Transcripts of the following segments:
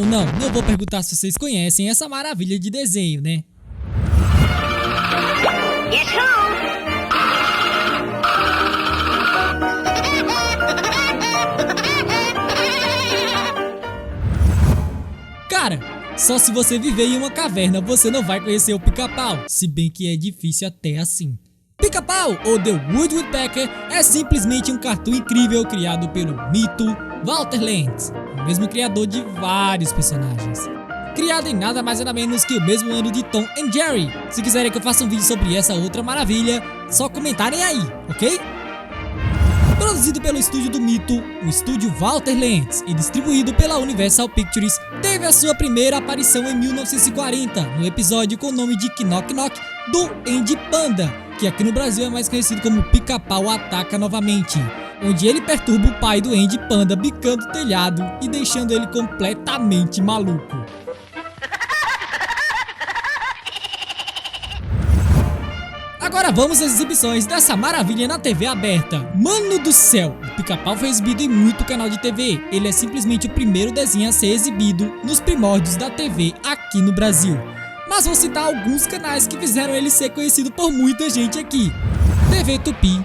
Não vou perguntar se vocês conhecem essa maravilha de desenho, né? Cara, só se você viver em uma caverna você não vai conhecer o Pica-Pau, se bem que é difícil até assim. Pica-Pau, ou The Woody Woodpecker, é simplesmente um cartoon incrível criado pelo mito Walter Lantz, o mesmo criador de vários personagens. Criado em nada mais nada menos que o mesmo ano de Tom and Jerry. Se quiserem que eu faça um vídeo sobre essa outra maravilha, só comentarem aí, ok? Produzido pelo estúdio do mito, o estúdio Walter Lantz, e distribuído pela Universal Pictures, teve a sua primeira aparição em 1940, no episódio com o nome de Knock Knock, do Andy Panda, que aqui no Brasil é mais conhecido como Pica-Pau Ataca Novamente, onde ele perturba o pai do Andy Panda bicando o telhado e deixando ele completamente maluco. Agora vamos às exibições dessa maravilha na TV aberta. Mano do céu, o Pica-Pau foi exibido em muito canal de TV. Ele é simplesmente o primeiro desenho a ser exibido nos primórdios da TV aqui no Brasil. Mas vou citar alguns canais que fizeram ele ser conhecido por muita gente aqui. TV Tupi,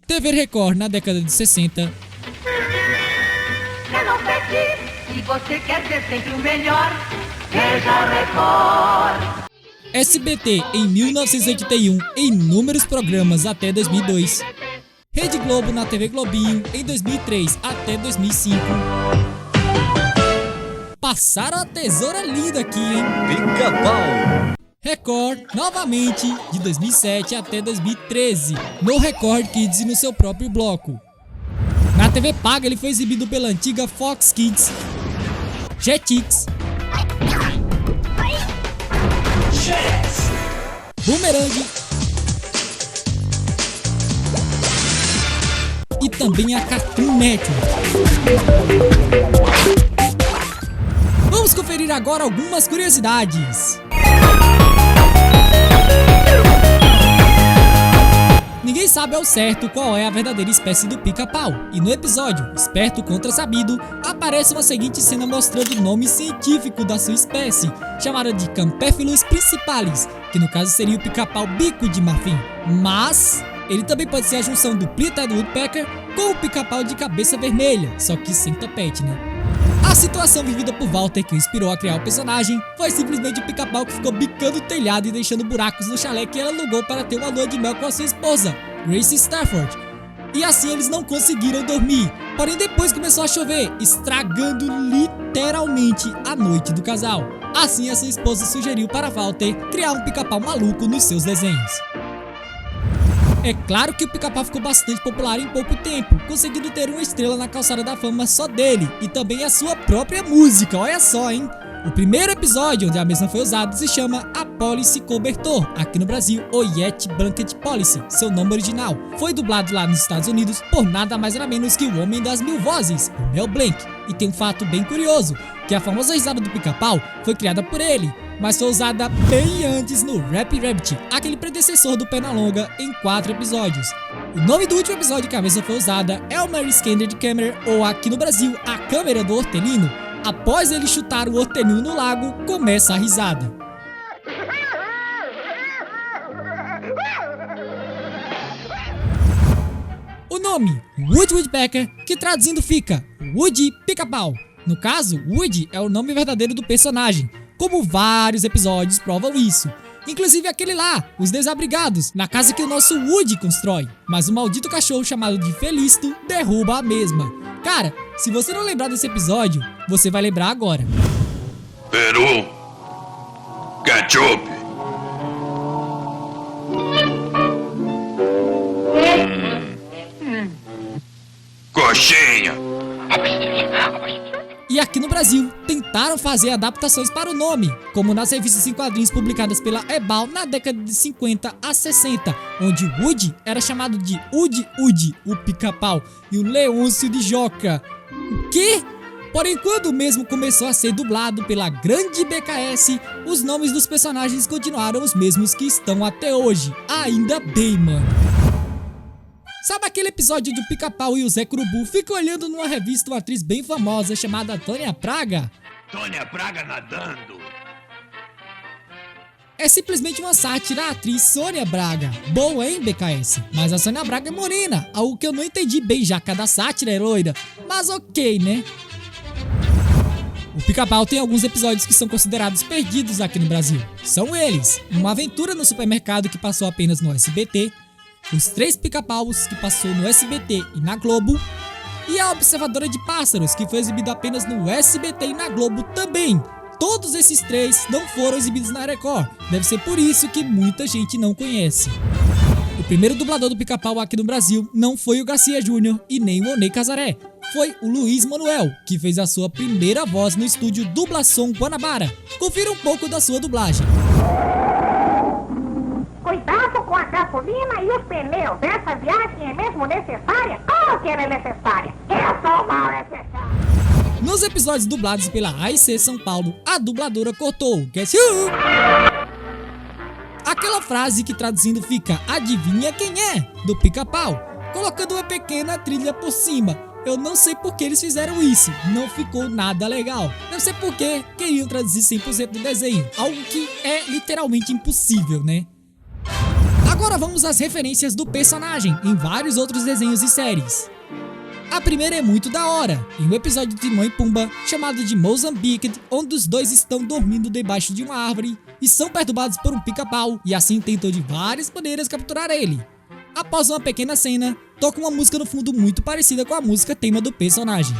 TV Record na década de 60, Eu não perdi, se você quer ser sempre o melhor, veja Record. SBT em 1981 em inúmeros programas até 2002, Rede Globo na TV Globinho em 2003 até 2005. Passaram a tesoura linda aqui, hein? Pica-Pau. Record, novamente, de 2007 até 2013, no Record Kids e no seu próprio bloco. Na TV paga ele foi exibido pela antiga Fox Kids, Jetix, Boomerang e também a Cartoon Network. Vamos conferir agora algumas curiosidades. Ninguém sabe ao certo qual é a verdadeira espécie do Pica-Pau, e no episódio Esperto contra Sabido aparece uma seguinte cena mostrando o nome científico da sua espécie, chamada de Campéphilus principalis, que no caso seria o Pica-Pau bico de marfim. Mas ele também pode ser a junção do Pleated Woodpecker com o Pica-Pau de cabeça vermelha, só que sem topete, né? A situação vivida por Walter, que o inspirou a criar o personagem, foi simplesmente o Pica-Pau que ficou bicando o telhado e deixando buracos no chalé que ela alugou para ter uma lua de mel com a sua esposa, Grace Stafford. E assim eles não conseguiram dormir, porém depois começou a chover, estragando literalmente a noite do casal. Assim a sua esposa sugeriu para Walter criar um Pica-Pau maluco nos seus desenhos. É claro que o Pica-Pau ficou bastante popular em pouco tempo, conseguindo ter uma estrela na calçada da fama só dele, e também a sua própria música, olha só, hein? O primeiro episódio onde a mesma foi usada se chama A Policy Cobertor, aqui no Brasil, o Yeti Blanket Policy, seu nome original. Foi dublado lá nos Estados Unidos por nada mais nada menos que o Homem das Mil Vozes, o Mel Blanc. E tem um fato bem curioso, que a famosa risada do Pica-Pau foi criada por ele, mas foi usada bem antes no Rap Rabbit, aquele predecessor do Pernalonga, em 4 episódios. O nome do último episódio que a mesma foi usada é o Mary Scanned Camera, ou aqui no Brasil, a câmera do hortelino. Após ele chutar o hortelino no lago, começa a risada. O nome, Woody Woodpecker, que traduzindo fica Woody Pica-Pau. No caso, Woody é o nome verdadeiro do personagem, como vários episódios provam isso. Inclusive aquele lá, Os Desabrigados, na casa que o nosso Woody constrói. Mas o maldito cachorro chamado de Felisto derruba a mesma. Cara, se você não lembrar desse episódio, você vai lembrar agora. Peru, ketchup, coxinha. E aqui no Brasil, tentaram fazer adaptações para o nome, como nas revistas em quadrinhos publicadas pela Ebal na década de 50 a 60, onde Woody era chamado de Udi Udi, o Pica-Pau, e o Leôncio de Joca. O quê? Porém, quando o mesmo começou a ser dublado pela grande BKS, os nomes dos personagens continuaram os mesmos que estão até hoje. Ainda bem, mano. Sabe aquele episódio do Pica-Pau e o Zé Curubu ficam olhando numa revista uma atriz bem famosa chamada Tônia Praga? Tônia Praga nadando. É simplesmente uma sátira à atriz Sônia Braga. Boa, hein, BKS? Mas a Sônia Braga é morena, algo que eu não entendi bem já que a da sátira é loira. Mas ok, né? O Pica-Pau tem alguns episódios que são considerados perdidos aqui no Brasil. São eles: Uma Aventura no Supermercado, que passou apenas no SBT, Os Três Pica-Paus, que passou no SBT e na Globo, e A Observadora de Pássaros, que foi exibido apenas no SBT e na Globo também. Todos esses três não foram exibidos na Record, deve ser por isso que muita gente não conhece. O primeiro dublador do Pica-Pau aqui no Brasil não foi o Garcia Júnior e nem o Oney Casaré, foi o Luiz Manuel, que fez a sua primeira voz no estúdio Dublação Guanabara. Confira um pouco da sua dublagem. Cuidado com a gasolina e os pneus. Essa viagem é mesmo necessária? Claro que ela é necessária. Eu sou mal necessário. Nos episódios dublados pela AIC São Paulo, a dubladora cortou Guess Who? Aquela frase que traduzindo fica "Adivinha quem é?" do Pica-Pau, colocando uma pequena trilha por cima. Eu não sei por que eles fizeram isso, não ficou nada legal. Deve ser porque queriam traduzir 100% do desenho, algo que é literalmente impossível, né? Agora vamos às referências do personagem em vários outros desenhos e séries. A primeira é muito da hora, em um episódio de Timão e Pumba chamado de Mozambique, onde os dois estão dormindo debaixo de uma árvore e são perturbados por um pica-pau e assim tentam de várias maneiras capturar ele. Após uma pequena cena, toca uma música no fundo muito parecida com a música tema do personagem.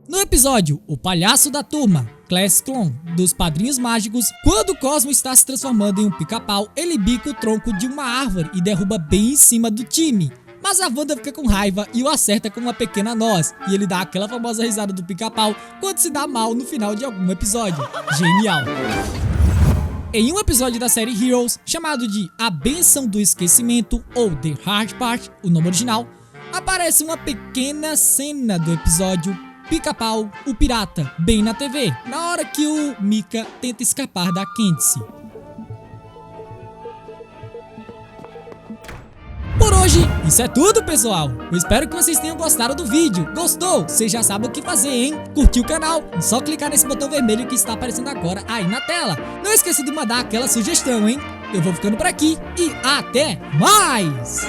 No episódio O Palhaço da Turma, Class Clown, dos Padrinhos Mágicos, quando o Cosmo está se transformando em um pica-pau, ele bica o tronco de uma árvore e derruba bem em cima do time. Mas a Wanda fica com raiva e o acerta com uma pequena noz, e ele dá aquela famosa risada do pica-pau quando se dá mal no final de algum episódio. Genial! Em um episódio da série Heroes, chamado de A Bênção do Esquecimento, ou The Hard Part, o nome original, aparece uma pequena cena do episódio Pica-Pau, o pirata, bem na TV, na hora que o Mika tenta escapar da Candice. Por hoje, isso é tudo, pessoal. Eu espero que vocês tenham gostado do vídeo. Gostou? Você já sabe o que fazer, hein? Curtir o canal? É só clicar nesse botão vermelho que está aparecendo agora aí na tela. Não esqueça de mandar aquela sugestão, hein? Eu vou ficando por aqui e até mais!